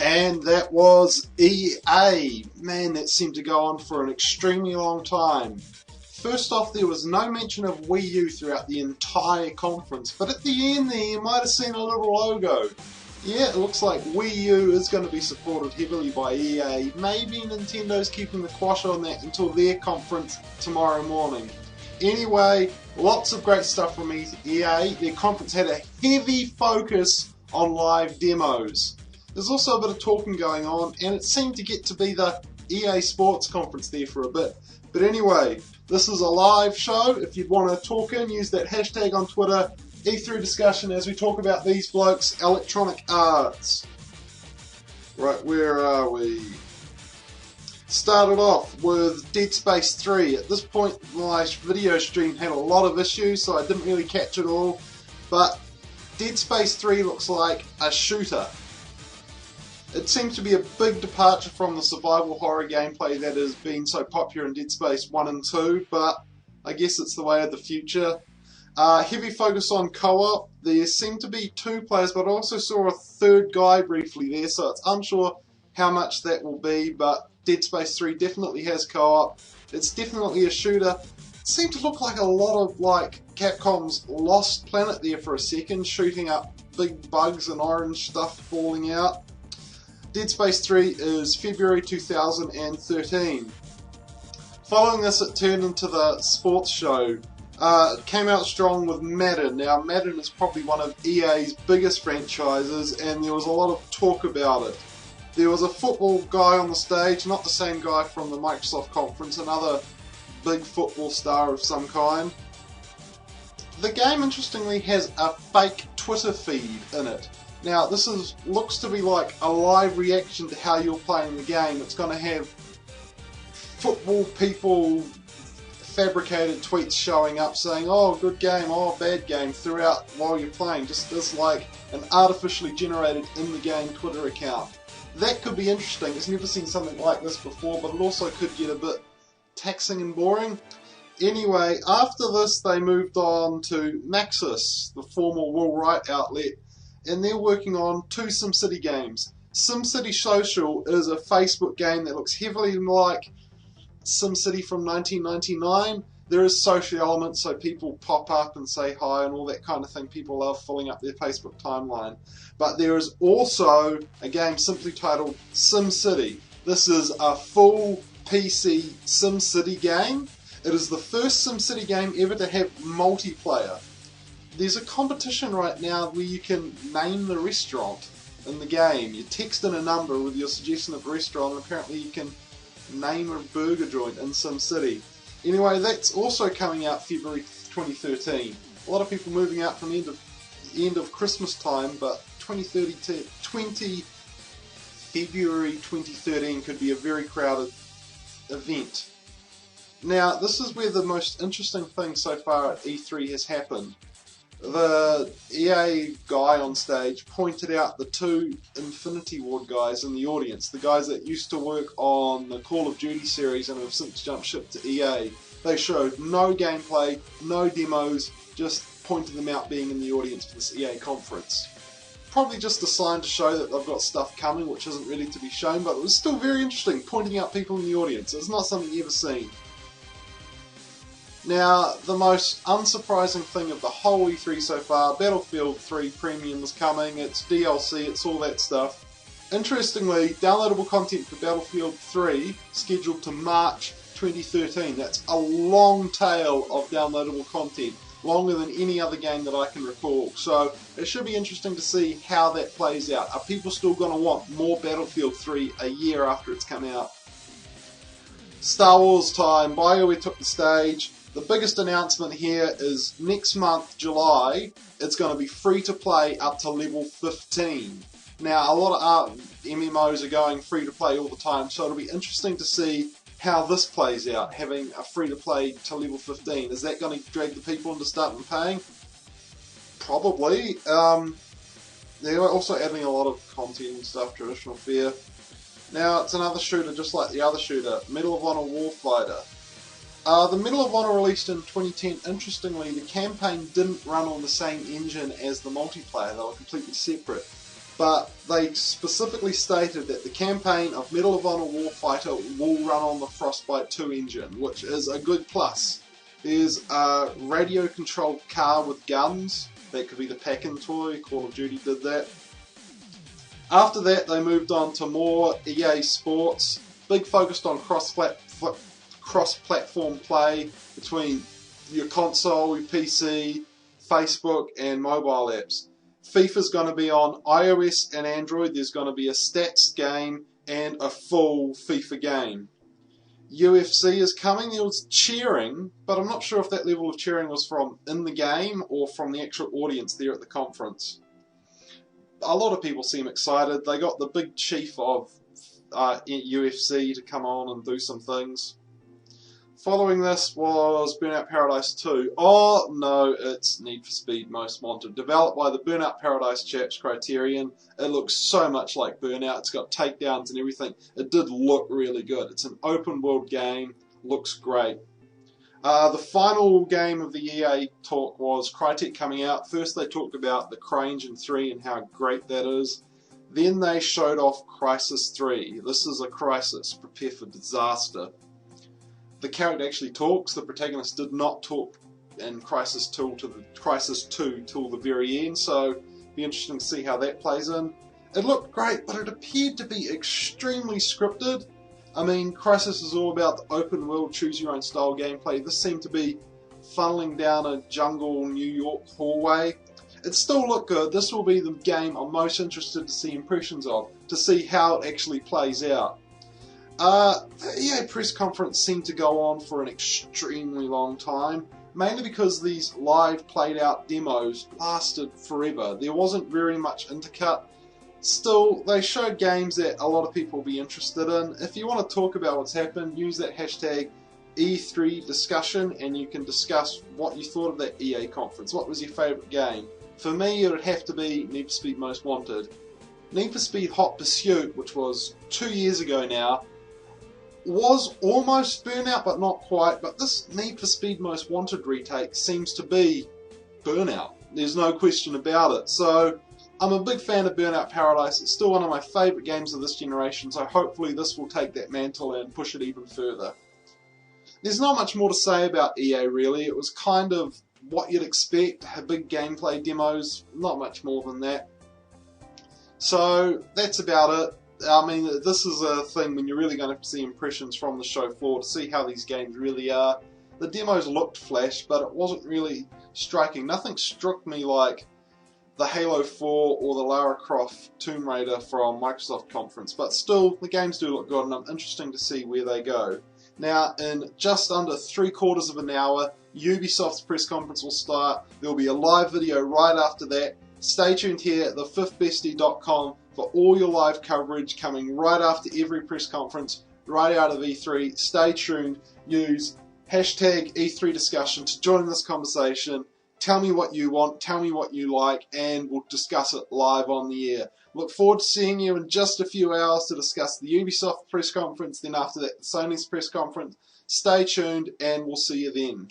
And that was EA. Man, that seemed to go on for an extremely long time. First off, there was no mention of Wii U throughout the entire conference, but at the end there you might have seen a little logo. Yeah, it looks like Wii U is going to be supported heavily by EA. Maybe Nintendo's keeping the quash on that until their conference tomorrow morning. Anyway, lots of great stuff from EA. Their conference had a heavy focus on live demos. There's also a bit of talking going on, and it seemed to get to be the EA Sports conference there for a bit. But anyway, this is a live show. If you'd want to talk in, use that hashtag on Twitter, E3 discussion, as we talk about these blokes' Electronic Arts. Right, where are we? Started off with Dead Space 3. At this point, my video stream had a lot of issues, so I didn't really catch it all. But Dead Space 3 looks like a shooter. It seems to be a big departure from the survival horror gameplay that has been so popular in Dead Space 1 and 2, but I guess it's the way of the future. Heavy focus on co-op. There seemed to be 2 players, but I also saw a third guy briefly there, so it's unsure how much that will be, but Dead Space 3 definitely has co-op. It's definitely a shooter. It seemed to look like a lot of Capcom's Lost Planet there for a second, shooting up big bugs and orange stuff falling out. Dead Space 3 is February 2013. Following this, it turned into the sports show. It came out strong with Madden. Now, Madden is probably one of EA's biggest franchises, and there was a lot of talk about it. There was a football guy on the stage, not the same guy from the Microsoft conference, another big football star of some kind. The game, interestingly, has a fake Twitter feed in it. Now, this looks to be like a live reaction to how you're playing the game. It's going to have football people fabricated tweets showing up saying, oh, good game, oh, bad game, throughout while you're playing. Just as like an artificially generated in-the-game Twitter account. That could be interesting. It's never seen something like this before, but it also could get a bit taxing and boring. Anyway, after this, they moved on to Maxis, the former Will Wright outlet, and they're working on 2 SimCity games. SimCity Social is a Facebook game that looks heavily like SimCity from 1999. There is social elements, so people pop up and say hi and all that kind of thing. People love filling up their Facebook timeline. But there is also a game simply titled SimCity. This is a full PC SimCity game. It is the first SimCity game ever to have multiplayer. There's a competition right now where you can name the restaurant in the game. You text in a number with your suggestion of a restaurant, and apparently you can name a burger joint in SimCity. Anyway, that's also coming out February 2013. A lot of people moving out from the end of Christmas time, but February 2013 could be a very crowded event. Now, this is where the most interesting thing so far at E3 has happened. The EA guy on stage pointed out the 2 Infinity Ward guys in the audience, the guys that used to work on the Call of Duty series and have since jumped ship to EA. They showed no gameplay, no demos, just pointed them out being in the audience for this EA conference. Probably just a sign to show that they've got stuff coming which isn't really to be shown, but it was still very interesting, pointing out people in the audience. It's not something you've ever seen. Now, the most unsurprising thing of the whole E3 so far, Battlefield 3 Premium is coming, it's DLC, it's all that stuff. Interestingly, downloadable content for Battlefield 3 scheduled to March 2013. That's a long tail of downloadable content, longer than any other game that I can recall. So it should be interesting to see how that plays out. Are people still going to want more Battlefield 3 a year after it's come out? Star Wars time. BioWare took the stage. The biggest announcement here is next month, July, it's going to be free to play up to level 15. Now, a lot of MMOs are going free to play all the time, so it'll be interesting to see how this plays out, having a free to play to level 15. Is that going to drag the people into starting paying? Probably. They're also adding a lot of content and stuff, traditional fare. Now, it's another shooter just like the other shooter, Medal of Honor Warfighter. The Medal of Honor released in 2010. Interestingly, the campaign didn't run on the same engine as the multiplayer. They were completely separate. but they specifically stated that the campaign of Medal of Honor Warfighter will run on the Frostbite 2 engine, which is a good plus. There's a radio-controlled car with guns. That could be the Pack-In toy. Call of Duty did that. After that, they moved on to more EA Sports. Big focused on cross-platform play between your console, your PC, Facebook, and mobile apps. FIFA's going to be on iOS and Android. There's going to be a stats game and a full FIFA game. UFC is coming. There was cheering, but I'm not sure if that level of cheering was from in the game or from the actual audience there at the conference. A lot of people seem excited. They got the big chief of UFC to come on and do some things. Following this was Burnout Paradise 2. Oh no, it's Need for Speed Most Wanted. Developed by the Burnout Paradise chaps, Criterion. It looks so much like Burnout. It's got takedowns and everything. It did look really good. It's an open world game. Looks great. The final game of the EA talk was Crytek coming out. First they talked about the CryEngine 3 and how great that is. Then they showed off Crysis 3. This is a crisis. Prepare for disaster. The character actually talks. The protagonist did not talk in Crysis 2 till the very end, so it'll be interesting to see how that plays in. It looked great, but it appeared to be extremely scripted. I mean, Crysis is all about the open world, choose your own style gameplay. This seemed to be funneling down a jungle New York hallway. It still looked good. This will be the game I'm most interested to see impressions of, to see how it actually plays out. The EA press conference seemed to go on for an extremely long time, mainly because these live played out demos lasted forever. There wasn't very much intercut. Still, they showed games that a lot of people will be interested in. If you want to talk about what's happened, use that hashtag E3 discussion and you can discuss what you thought of that EA conference. What was your favourite game? For me, it would have to be Need for Speed Most Wanted. Need for Speed Hot Pursuit, which was 2 years ago now, was almost Burnout, but not quite. But this Need for Speed Most Wanted retake seems to be Burnout. There's no question about it. So I'm a big fan of Burnout Paradise. It's still one of my favourite games of this generation, so hopefully this will take that mantle and push it even further. There's not much more to say about EA really. It was kind of what you'd expect, big gameplay demos, not much more than that. So that's about it. I mean, this is a thing when you're really going to have to see impressions from the show floor to see how these games really are. The demos looked flash, but it wasn't really striking. Nothing struck me like the Halo 4 or the Lara Croft Tomb Raider from Microsoft conference, but still, the games do look good and I'm interested to see where they go. Now, in just under 3/4 of an hour, Ubisoft's press conference will start. There will be a live video right after that. Stay tuned here at thefifthbestie.com for all your live coverage coming right after every press conference, right out of E3. Stay tuned. Use hashtag E3 discussion to join this conversation. Tell me what you want, tell me what you like, and we'll discuss it live on the air. Look forward to seeing you in just a few hours to discuss the Ubisoft press conference, then after that the Sony's press conference. Stay tuned and we'll see you then.